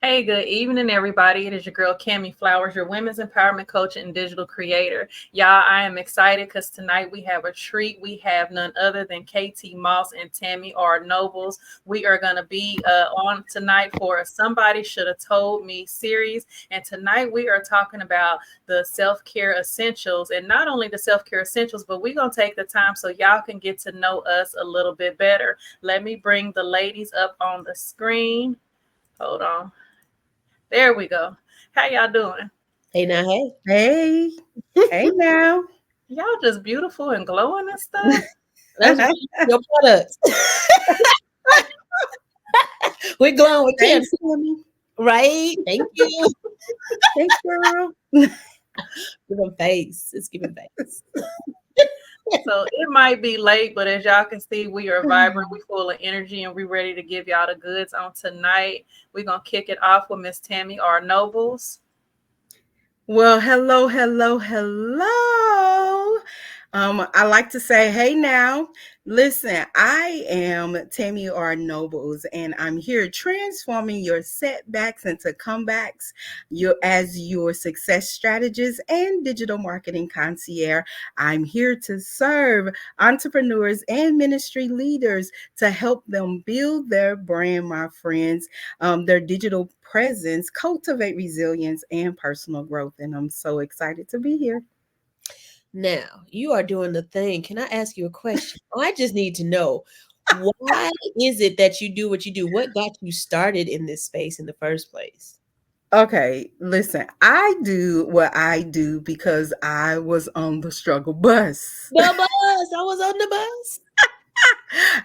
Hey, good evening, everybody. It is your girl, Cami Flowers, your women's empowerment coach and digital creator. Y'all, I am excited because tonight we have a treat. We have none other than KT Moss and Tammy R Nobles. We are going to be on tonight for a Somebody Shoulda Told Me series. And tonight we are talking about the self-care essentials. And not only the self-care essentials, but we're going to take the time so y'all can get to know us a little bit better. Let me bring the ladies up on the screen. Hold on. There we go. How y'all doing? Hey now, hey. Hey, hey now. Y'all just beautiful and glowing and stuff. That's your products. We're glowing with Kim. Thanks, Tammy. Right? Thank you. Thanks, girl. Give them face. It's giving face. So it might be late, but as y'all can see, we are vibrant, we full of energy, and we ready to give y'all the goods on tonight. We're gonna kick it off with Miss Tammy R Nobles. Well, hello. I like to say, hey now. Listen, I am Tammy R Nobles, and I'm here transforming your setbacks into comebacks. As your success strategist and digital marketing concierge. I'm here to serve entrepreneurs and ministry leaders to help them build their brand, my friends, their digital presence, cultivate resilience and personal growth. And I'm so excited to be here. Now, you are doing the thing. Can I ask you a question? I just need to know, why is it that you do what you do? What got you started in this space in the first place? Okay, listen, I do what I do because I was on the struggle bus. The bus. I was on the bus.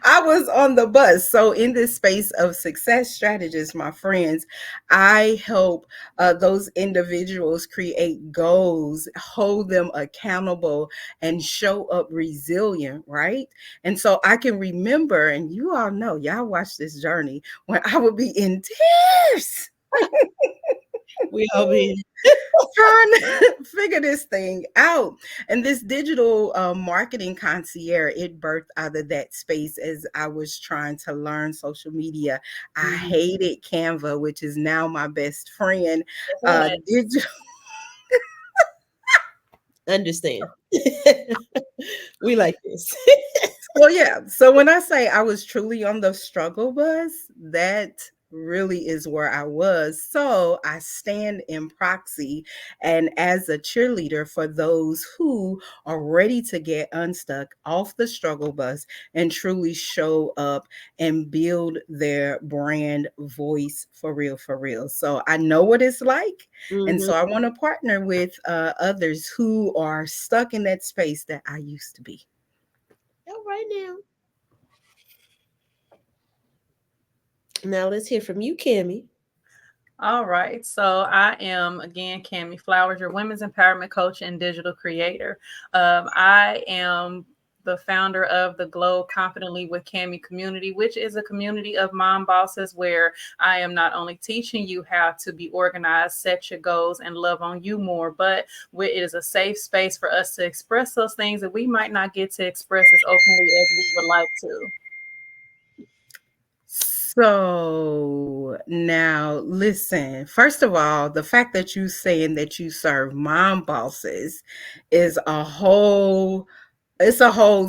I was on the bus. So, in this space of success strategists, my friends, I help those individuals create goals, hold them accountable, and show up resilient, right? And so I can remember, and you all know, y'all watch this journey when I would be in tears. We all be Trying to figure this thing out. And this digital marketing concierge, it birthed out of that space as I was trying to learn social media. I hated Canva, which is now my best friend. Digital. understand. We like this. Well, yeah. So when I say I was truly on the struggle bus, that really is where I was. So I stand in proxy and as a cheerleader for those who are ready to get unstuck off the struggle bus and truly show up and build their brand voice for real, for real. So I know what it's like. And Mhm. so I want to partner with others who are stuck in that space that I used to be. All right now. Now let's hear from you, Kimmy. All right. So I am again Cami Flowers, your women's empowerment coach and digital creator. I am the founder of the Glow Confidently with Cami community, which is a community of mom bosses where I am not only teaching you how to be organized, set your goals, and love on you more, but it is a safe space for us to express those things that we might not get to express as openly as we would like to. So now listen, first of all, the fact that you saying that you serve mom bosses is a whole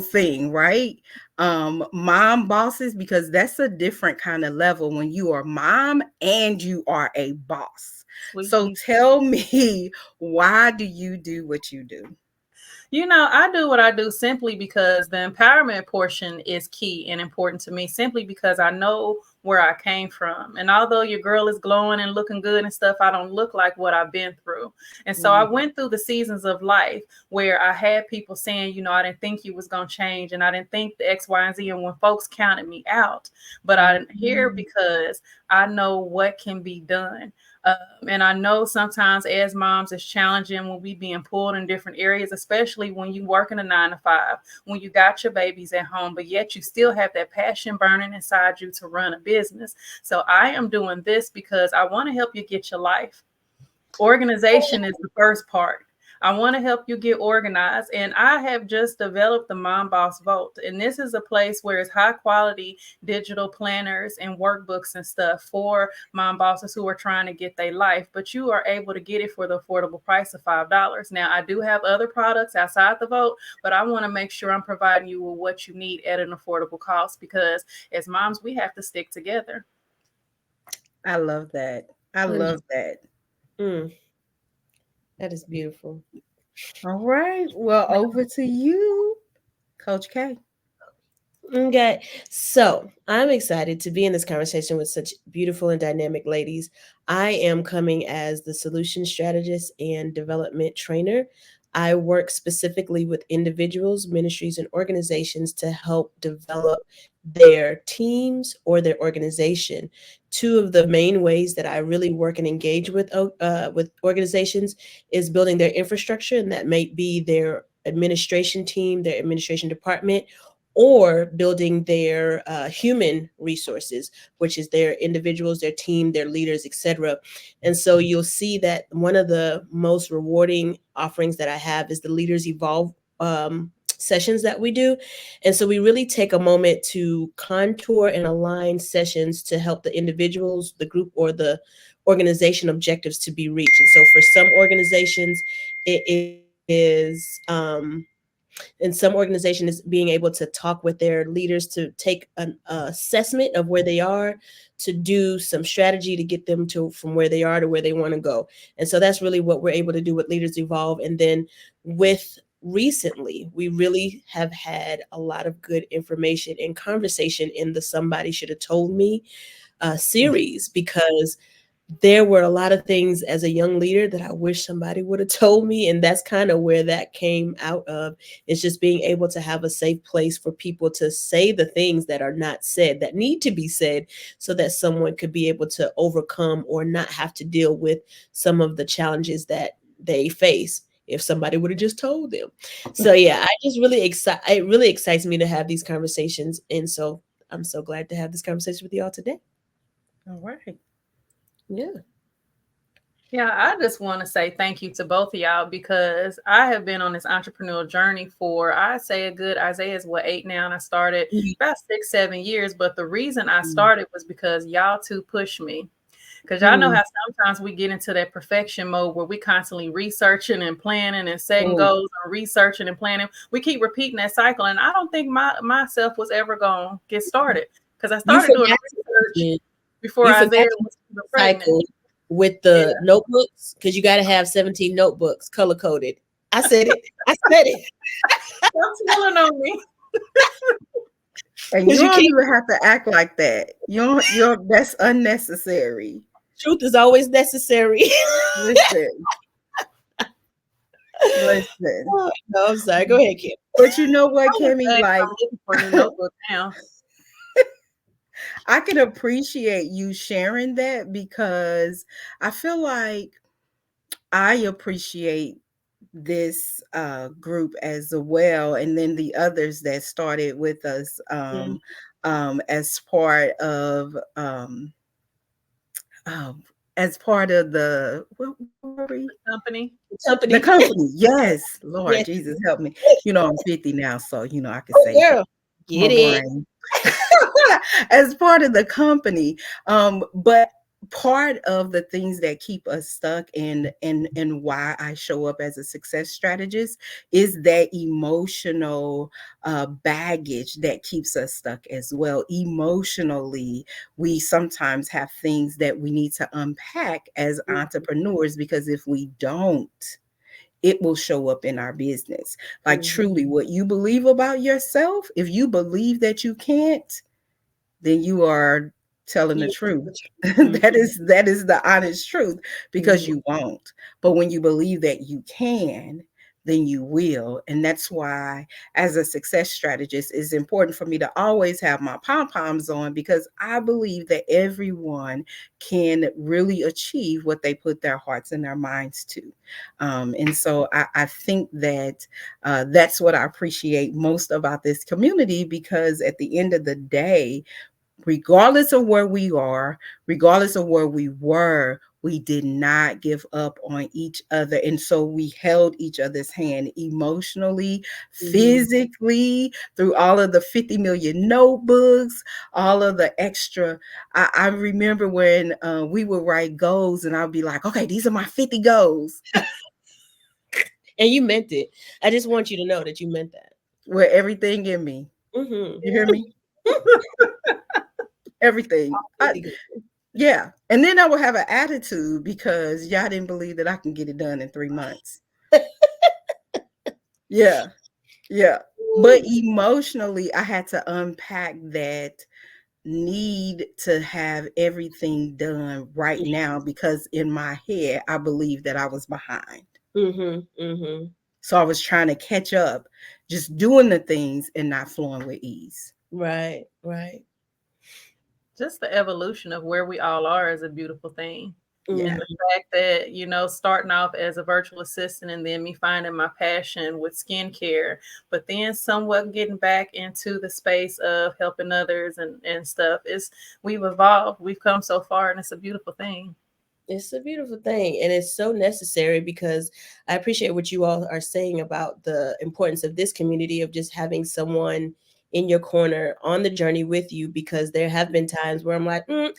thing, right? Mom bosses, because that's a different kind of level when you are mom and you are a boss. Sweet So Jesus. tell me, why do you do what you do? I do what I do simply because the empowerment portion is key and important to me, simply because I know where I came from. And although your girl is glowing and looking good and stuff, I don't look like what I've been through. And so I went through the seasons of life where I had people saying, I didn't think you was going to change and I didn't think the X, Y, and Z. And when folks counted me out, but I'm here because I know what can be done. And I know sometimes as moms it's challenging when we being pulled in different areas, especially when you work in a 9 to 5, when you got your babies at home, but yet you still have that passion burning inside you to run a business. So I am doing this because I want to help you get your life. Organization is the first part. I want to help you get organized. And I have just developed the Mom Boss Vault. And this is a place where it's high quality digital planners and workbooks and stuff for mom bosses who are trying to get their life. But you are able to get it for the affordable price of $5. Now, I do have other products outside the vault, but I want to make sure I'm providing you with what you need at an affordable cost, because as moms, we have to stick together. I love that. I love that. Mm, that is beautiful. All right. Well, over to you, Coach K. Okay, so I'm excited to be in this conversation with such beautiful and dynamic ladies. I am coming as the solution strategist and development trainer. I work specifically with individuals, ministries, and organizations to help develop their teams or their organization. Two of the main ways that I really work and engage with organizations is building their infrastructure, and that may be their administration team, their administration department, or building their human resources, which is their individuals, their team, their leaders, etc. And so you'll see that one of the most rewarding offerings that I have is the Leaders Evolve sessions that we do. And so we really take a moment to contour and align sessions to help the individuals, the group, or the organization objectives to be reached. And so for some organizations, it is in some organization is being able to talk with their leaders to take an assessment of where they are, to do some strategy to get them to from where they are to where they want to go. And so that's really what we're able to do with Leaders Evolve. And then with recently, we really have had a lot of good information and conversation in the Somebody Shoulda Told Me series, because there were a lot of things as a young leader that I wish somebody would have told me. And that's kind of where that came out of. It's just being able to have a safe place for people to say the things that are not said, that need to be said, so that someone could be able to overcome or not have to deal with some of the challenges that they face if somebody would have just told them. So yeah, it really excites me to have these conversations. And so I'm so glad to have this conversation with you all today. All right. Yeah. Yeah, I just want to say thank you to both of y'all, because I have been on this entrepreneurial journey for, I say, a good, Isaiah is what, 8 now, and I started about 6, 7 years. But the reason I started was because y'all two pushed me. Because y'all know how sometimes we get into that perfection mode where we constantly researching and planning and setting goals and researching and planning. We keep repeating that cycle. And I don't think myself was ever going to get started, because I started doing research before Isaiah was pregnant. With the notebooks, because you got to have 17 notebooks color coded. I said it. Stop telling on me. And you don't even have to act like that. You're that's unnecessary. Truth is always necessary. Listen. Oh, no, I'm sorry. Go ahead, Kim. But you know what, Cami? Like, I'm looking for a notebook now. I can appreciate you sharing that, because I feel like I appreciate this group as well, and then the others that started with us as part of the what were we? Company. The company. Yes, Lord Yes. Jesus, help me. I'm 50 now, so I can say girl, get it. as part of the company. But part of the things that keep us stuck and why I show up as a success strategist is that emotional baggage that keeps us stuck as well. Emotionally, we sometimes have things that we need to unpack as entrepreneurs, because if we don't, it will show up in our business. Like, truly, what you believe about yourself, if you believe that you can't, then you are telling the truth. that is the honest truth, because you won't. But when you believe that you can, then you will. And that's why, as a success strategist, it's important for me to always have my pom-poms on, because I believe that everyone can really achieve what they put their hearts and their minds to. And so I think that that's what I appreciate most about this community, because at the end of the day, regardless of where we are, regardless of where we were, we did not give up on each other. And so we held each other's hand emotionally, physically, through all of the 50 million notebooks, all of the extra. I remember when we would write goals and I'd be like, okay, these are my 50 goals. And you meant it. I just want you to know that you meant that. With everything in me. You hear me? Everything. Yeah. And then I would have an attitude because y'all didn't believe that I can get it done in 3 months. Yeah. Yeah. But emotionally, I had to unpack that need to have everything done right now because in my head, I believed that I was behind. So I was trying to catch up, just doing the things and not flowing with ease. Right, right. Just the evolution of where we all are is a beautiful thing. Yeah. And the fact that, you know, starting off as a virtual assistant and then me finding my passion with skincare, but then somewhat getting back into the space of helping others and stuff, is we've evolved. We've come so far and it's a beautiful thing. It's a beautiful thing, and it's so necessary because I appreciate what you all are saying about the importance of this community, of just having someone in your corner on the journey with you, because there have been times where I'm like, I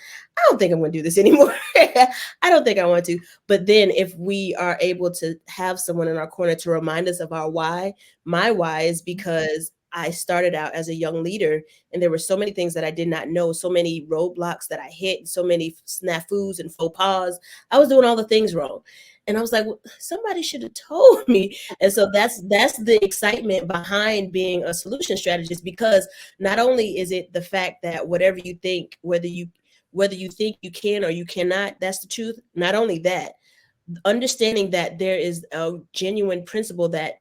don't think I'm going to do this anymore. I don't think I want to. But then if we are able to have someone in our corner to remind us of our why, my why is because I started out as a young leader and there were so many things that I did not know, so many roadblocks that I hit, so many snafus and faux pas. I was doing all the things wrong. And I was like, well, somebody should have told me. And so that's the excitement behind being a solution strategist, because not only is it the fact that whatever you think, whether you think you can or you cannot, that's the truth. Not only that, understanding that there is a genuine principle that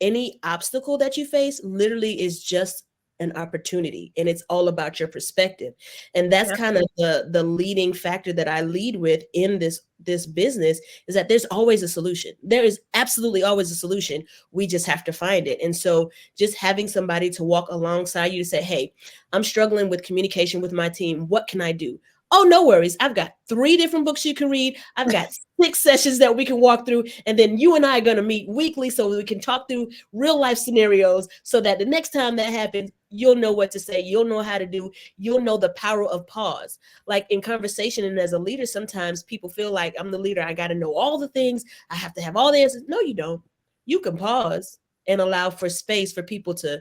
any obstacle that you face literally is just an opportunity, and it's all about your perspective. And that's kind of the leading factor that I lead with in this business, is that there's always a solution. There is absolutely always a solution. We just have to find it. And so just having somebody to walk alongside you to say, hey, I'm struggling with communication with my team. What can I do? Oh, no worries. I've got 3 different books you can read. I've got 6 sessions that we can walk through. And then you and I are going to meet weekly so we can talk through real life scenarios, so that the next time that happens, you'll know what to say. You'll know how to do. You'll know the power of pause. Like in conversation and as a leader, sometimes people feel like I'm the leader. I got to know all the things. I have to have all the answers. No, you don't. You can pause and allow for space for people to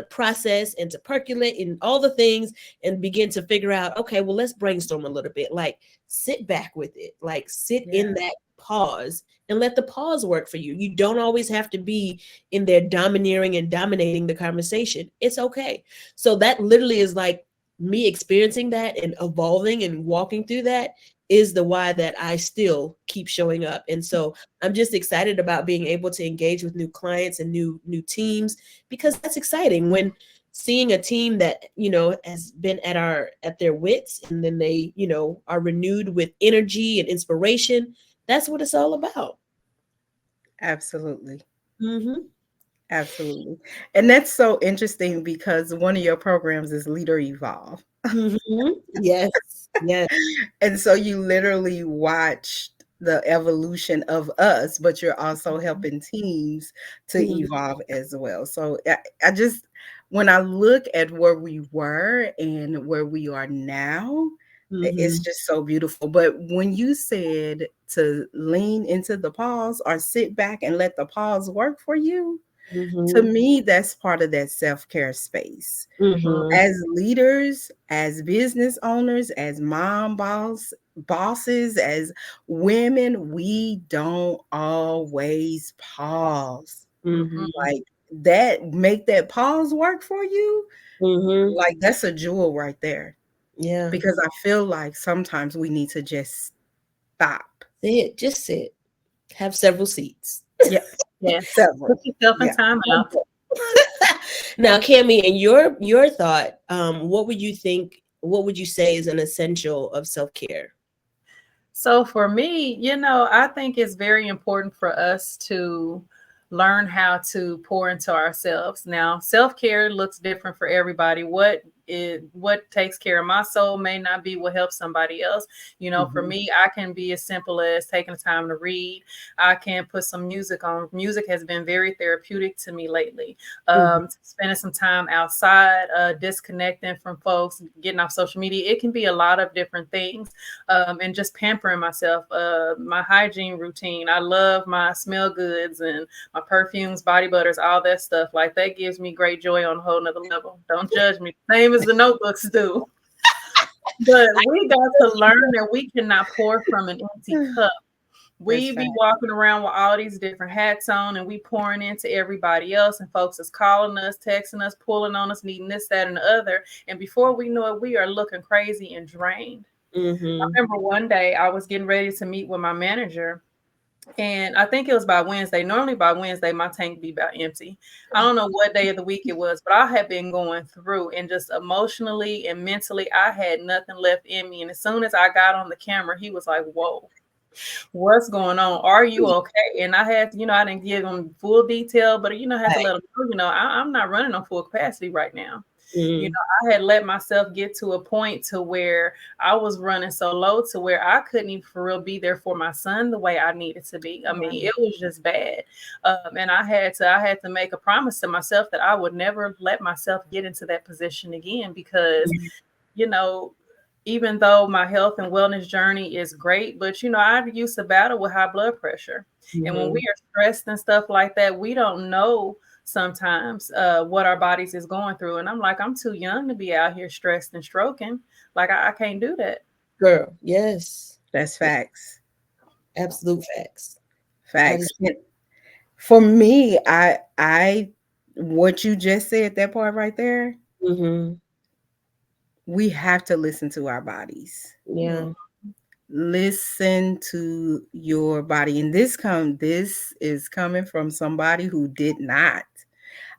process and to percolate and all the things, and begin to figure out, okay, well, let's brainstorm a little bit. Like, sit back with it, like sit in that pause and let the pause work for you. You don't always have to be in there domineering and dominating the conversation. It's okay. So that literally is like me experiencing that and evolving and walking through that is the why that I still keep showing up. And so I'm just excited about being able to engage with new clients and new teams, because that's exciting when seeing a team that, you know, has been at their wits, and then they, you know, are renewed with energy and inspiration. That's what it's all about. Absolutely. Absolutely. And that's so interesting because one of your programs is Leader Evolve. Yes. Yes. And so you literally watched the evolution of us, but you're also helping teams to evolve as well. So I just, when I look at where we were and where we are now, it's just so beautiful. But when you said to lean into the pause or sit back and let the pause work for you, to me, that's part of that self-care space. As leaders, as business owners, as bosses, as women, we don't always pause. Like that, make that pause work for you. Like that's a jewel right there. Yeah. Because I feel like sometimes we need to just stop. Just sit. Have several seats. Yeah. Yeah. Several. Put yourself in time out. Now, Cami, in your thought, what would you say is an essential of self-care? So for me, you know, I think it's very important for us to learn how to pour into ourselves. Now, self-care looks different for everybody. What what takes care of my soul may not be what helps somebody else. For me, I can be as simple as taking the time to read. I can put some music on. Music has been very therapeutic to me lately. Spending some time outside, disconnecting from folks, getting off social media. It can be a lot of different things. And just pampering myself, my hygiene routine. I love my smell goods and my perfumes, body butters, all that stuff. Like that gives me great joy on a whole nother level. Don't judge me. Same as the notebooks do. But we got to learn that we cannot pour from an empty cup. We be walking around with all these different hats on and we pouring into everybody else, and folks is calling us, texting us, pulling on us, needing this, that, and the other. And before we know it, we are looking crazy and drained. I remember one day I was getting ready to meet with my manager, and I think it was by Wednesday. Normally by Wednesday, my tank be about empty. I don't know what day of the week it was, but I had been going through, and just emotionally and mentally, I had nothing left in me. And as soon as I got on the camera, he was like, "Whoa, what's going on? Are you okay?" And I had, I didn't give him full detail, but had to let him know, I'm not running on full capacity right now. I had let myself get to a point to where I was running so low to where I couldn't even for real be there for my son the way I needed to be. I mean, it was just bad. And I had to make a promise to myself that I would never let myself get into that position again, because, even though my health and wellness journey is great, but I used to battle with high blood pressure. And when we are stressed and stuff like that, we don't know sometimes what our bodies is going through. And I'm like, I'm too young to be out here stressed and stroking. Like I can't do that. Girl, yes. That's facts. Absolute facts. Facts. For me, I what you just said, that part right there, we have to listen to our bodies. Yeah. Listen to your body. And this is coming from somebody who did not.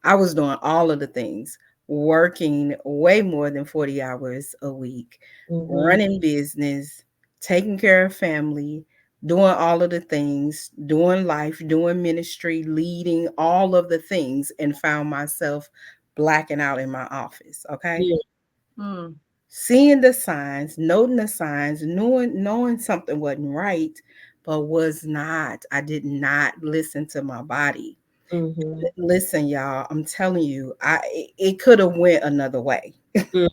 I was doing all of the things, working way more than 40 hours a week, running business, taking care of family, doing all of the things, doing life, doing ministry, leading all of the things, and found myself blacking out in my office. Okay. Seeing the signs, noting the signs, knowing something wasn't right, but was not. I did not listen to my body. Listen, y'all, I'm telling you, it could have went another way. It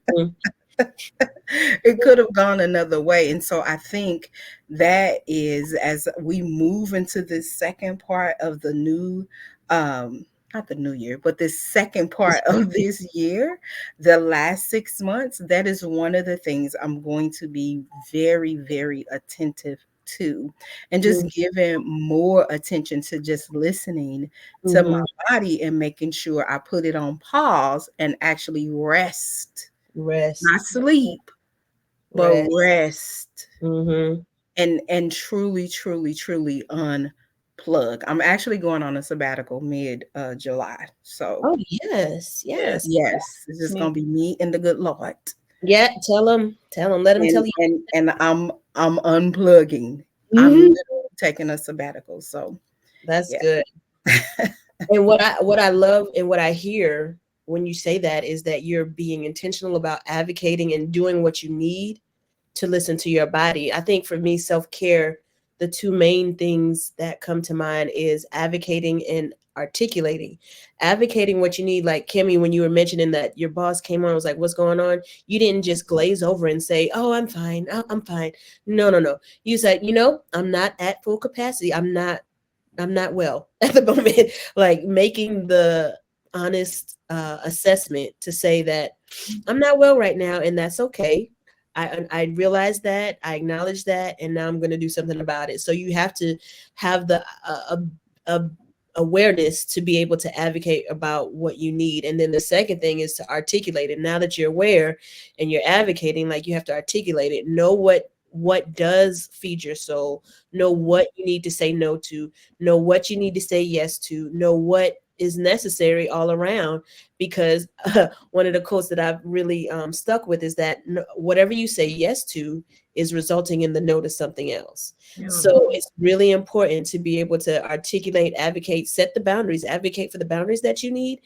could have gone another way. And so I think that is, as we move into this second part of the new, not the new year, but this second part of this year, the last 6 months, that is one of the things I'm going to be very, very attentive to, and just giving more attention to just listening to my body and making sure I put it on pause and actually rest. Not sleep, but rest. And truly, truly, truly unplug. I'm actually going on a sabbatical mid July. So yes. It's just gonna be me and the good Lord. Yeah, tell him, let him tell you. And I'm unplugging. I'm literally taking a sabbatical. So that's good. And what I love and what I hear when you say that is that you're being intentional about advocating and doing what you need to listen to your body. I think for me, self-care, the two main things that come to mind is advocating and articulating. Advocating what you need, like Cami, when you were mentioning that your boss came on, was like, "What's going on?" You didn't just glaze over and say, "Oh, I'm fine. I'm fine." No. You said, "I'm not at full capacity. I'm not well at the moment." Like making the honest assessment to say that I'm not well right now, and that's okay. I realize that, I acknowledge that, and now I'm going to do something about it. So you have to have the awareness to be able to advocate about what you need. And then the second thing is to articulate it. Now that you're aware and you're advocating, like you have to articulate it. Know what does feed your soul. Know what you need to say no to. Know what you need to say yes to. Know what is necessary all around, because one of the quotes that I've really stuck with is that whatever you say yes to is resulting in the no to something else. So it's really important to be able to articulate, advocate, set the boundaries, advocate for the boundaries that you need,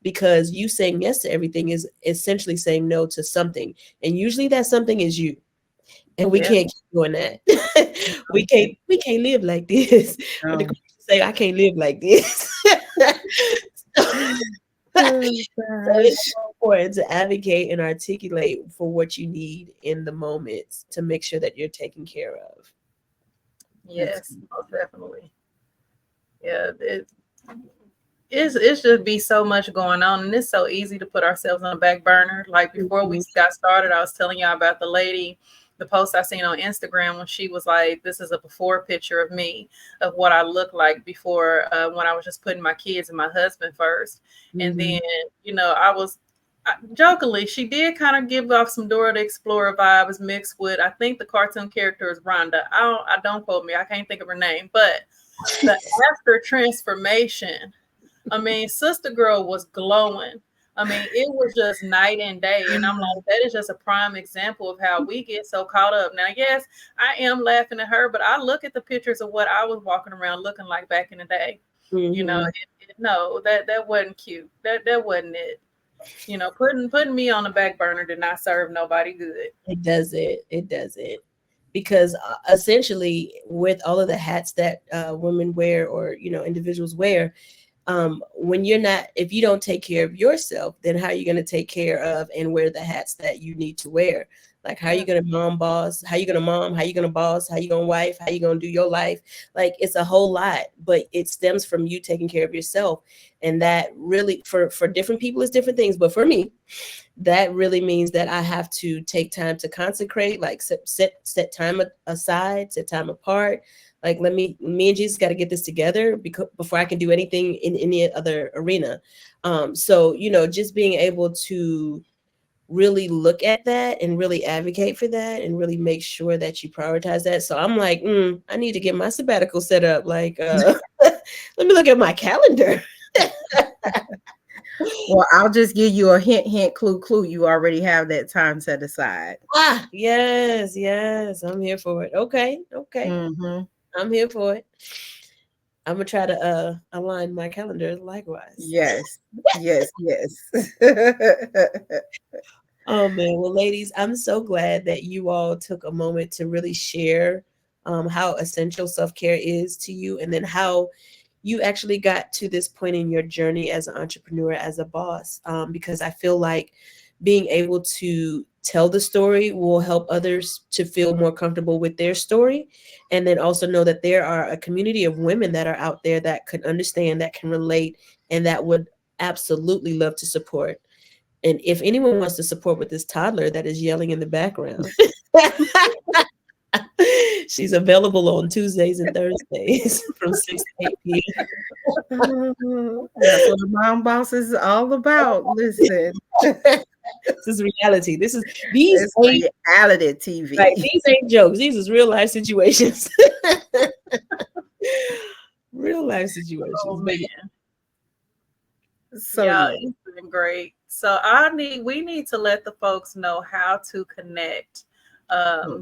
because you saying yes to everything is essentially saying no to something. And usually that something is you. And we can't keep doing that. we can't live like this. When the Christians say I can't live like this. So it's so important to advocate and articulate for what you need in the moment to make sure that you're taken care of. Yes, most definitely. Yeah, it's just be so much going on, and it's so easy to put ourselves on the back burner. Like before we got started, I was telling y'all about the lady, the post I seen on Instagram when she was like, "This is a before picture of me, of what I looked like before when I was just putting my kids and my husband first." And then I was jokingly, she did kind of give off some Dora the Explorer vibes mixed with, I think the cartoon character is Rhonda. I don't quote me, I can't think of her name, but the after transformation. I mean, Sister Girl was glowing. I mean, it was just night and day. And I'm like, that is just a prime example of how we get so caught up. Now, yes, I am laughing at her, but I look at the pictures of what I was walking around looking like back in the day. No, that wasn't cute. That wasn't it. Putting me on the back burner did not serve nobody good. It doesn't. Because essentially, with all of the hats that women wear, or individuals wear, if you don't take care of yourself, then how are you going to take care of and wear the hats that you need to wear? Like, how are you going to boss? How are you going to mom? How are you going to boss? How are you going to wife? How are you going to do your life? Like, it's a whole lot, but it stems from you taking care of yourself. And that really, for different people, is different things. But for me, that really means that I have to take time to consecrate, like set time aside, set time apart. Like, me and Jesus got to get this together before I can do anything in any other arena. So, just being able to really look at that and really advocate for that and really make sure that you prioritize that. So I'm like, I need to get my sabbatical set up. Like, let me look at my calendar. Well, I'll just give you a hint, clue. You already have that time set aside. Yes. I'm here for it. Okay. I'm here for it. I'm gonna try to align my calendar likewise. Yes. Oh man, well, ladies, I'm so glad that you all took a moment to really share how essential self-care is to you, and then how you actually got to this point in your journey as an entrepreneur, as a boss, because I feel like being able to tell the story will help others to feel more comfortable with their story, and then also know that there are a community of women that are out there that could understand, that can relate, and that would absolutely love to support. And if anyone wants to support with this toddler that is yelling in the background, she's available on Tuesdays and Thursdays from 6 to 8 p.m. That's what the Mom Boss is all about. Listen. This is reality. These reality TV. Right, these ain't jokes. These is real life situations. Real life situations. Oh, man. So yeah, it's been great. So we need to let the folks know how to connect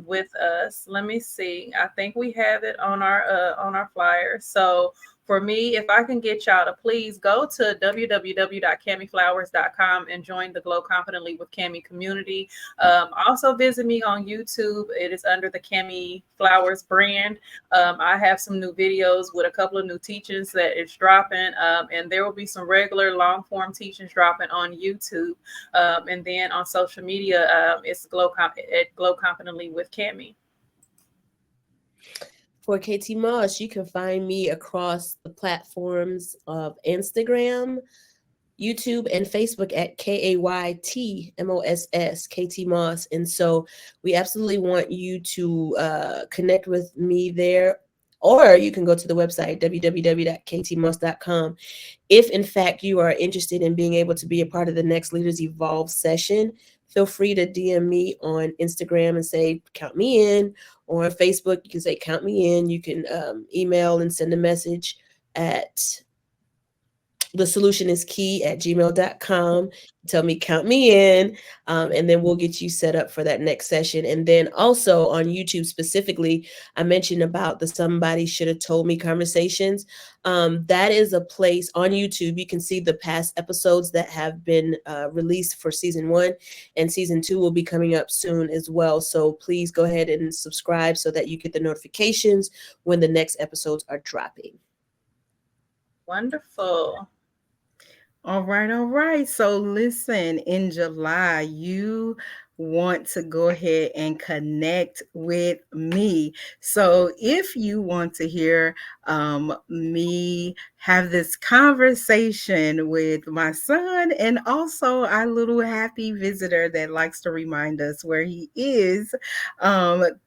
with us. Let me see. I think we have it on our flyer. So for me, if I can get y'all to please go to www.camiflowers.com and join the Glow Confidently with Cami community. Also visit me on YouTube. It is under the Cami Flowers brand. I have some new videos with a couple of new teachings that is dropping, and there will be some regular long form teachings dropping on YouTube, and then on social media, it's Glow Confidently with Cami. For KT Moss, you can find me across the platforms of Instagram, YouTube, and Facebook at KAYTMOSS, KT Moss. And so we absolutely want you to connect with me there. Or you can go to the website, www.ktmoss.com. If, in fact, you are interested in being able to be a part of the next Leaders Evolve session, feel free to DM me on Instagram and say, count me in. Or on Facebook, you can say, count me in. You can email and send a message at the solution is key at gmail.com. Tell me, count me in, and then we'll get you set up for that next session. And then also on YouTube specifically, I mentioned about the Somebody Shoulda Told Me conversations. That is a place on YouTube. You can see the past episodes that have been released for season 1, and season 2 will be coming up soon as well. So please go ahead and subscribe so that you get the notifications when the next episodes are dropping. Wonderful. All right, all right. So listen, in July, you want to go ahead and connect with me. So if you want to hear me have this conversation with my son and also our little happy visitor that likes to remind us where he is,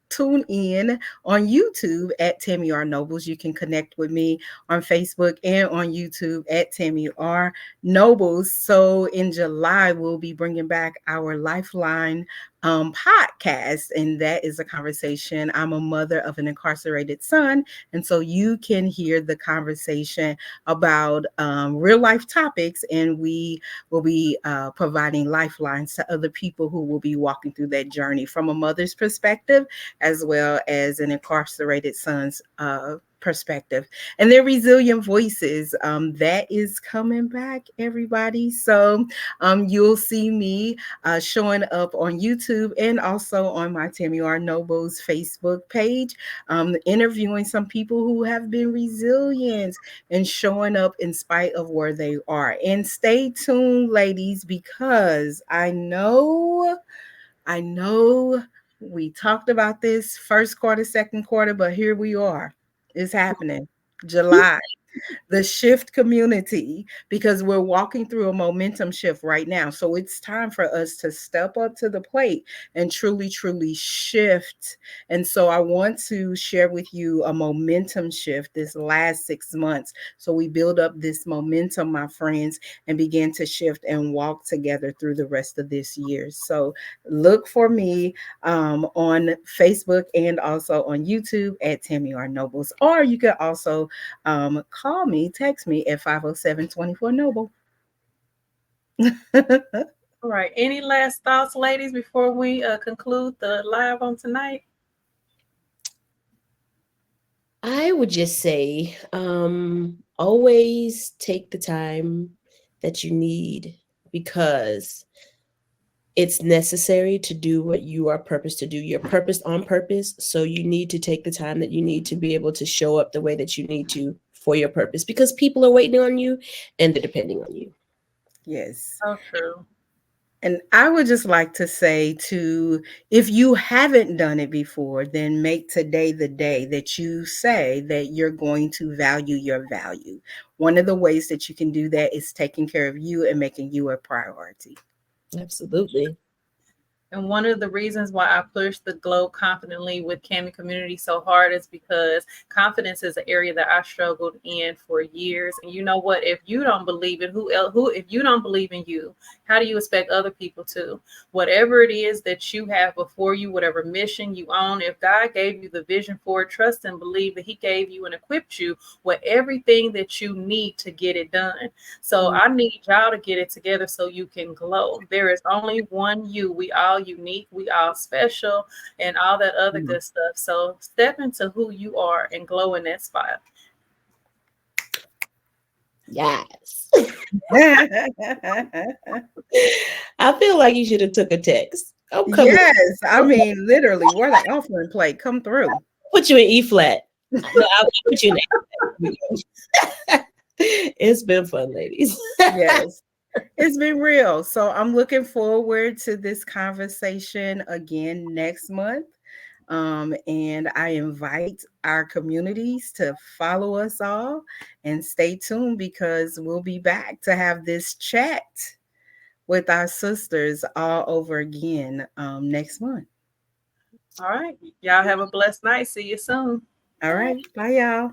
tune in on YouTube at Tammy R Nobles. You can connect with me on Facebook and on YouTube at Tammy R Nobles. So in July, we'll be bringing back our Lifeline podcast, and that is a conversation. I'm a mother of an incarcerated son, and so you can hear the conversation about real life topics, and we will be providing lifelines to other people who will be walking through that journey from a mother's perspective as well as an incarcerated son's perspective. And their resilient voices, that is coming back, everybody. So you'll see me showing up on YouTube and also on my Tammy R Nobles Facebook page, interviewing some people who have been resilient and showing up in spite of where they are. And stay tuned, ladies, because I know we talked about this first quarter, second quarter, but here we are. It's happening. July, the shift community, because we're walking through a momentum shift right now. So it's time for us to step up to the plate and truly, truly shift. And so I want to share with you a momentum shift this last 6 months. So we build up this momentum, my friends, and begin to shift and walk together through the rest of this year. So look for me on Facebook and also on YouTube at Tammy R Nobles, or you could also call me, text me at 507-24-NOBLE. All right. Any last thoughts, ladies, before we conclude the live on tonight? I would just say, always take the time that you need, because it's necessary to do what you are purposed to do. You're purposed on purpose. So you need to take the time that you need to be able to show up the way that you need to for your purpose, because people are waiting on you and they're depending on you. Yes. So true. And I would just like to say if you haven't done it before, then make today the day that you say that you're going to value your value. One of the ways that you can do that is taking care of you and making you a priority. Absolutely. And one of the reasons why I push the Glow Confidently with Cami community so hard is because confidence is an area that I struggled in for years. And you know what? If you don't believe in if you don't believe in you, how do you expect other people to? Whatever it is that you have before you, whatever mission you own, if God gave you the vision for it, trust and believe that He gave you and equipped you with everything that you need to get it done. So I need y'all to get it together so you can glow. There is only one you. We all unique, we all special, and all that other good stuff. So step into who you are and glow in that spot. Yes. I feel like you should have took a text. I'm coming. Yes, I mean literally, where the offering plate come through. Put you in E flat. I'll put you in A. It's been fun, ladies. Yes. It's been real. So I'm looking forward to this conversation again next month. And I invite our communities to follow us all and stay tuned, because we'll be back to have this chat with our sisters all over again next month. All right. Y'all have a blessed night. See you soon. All right. Bye, y'all.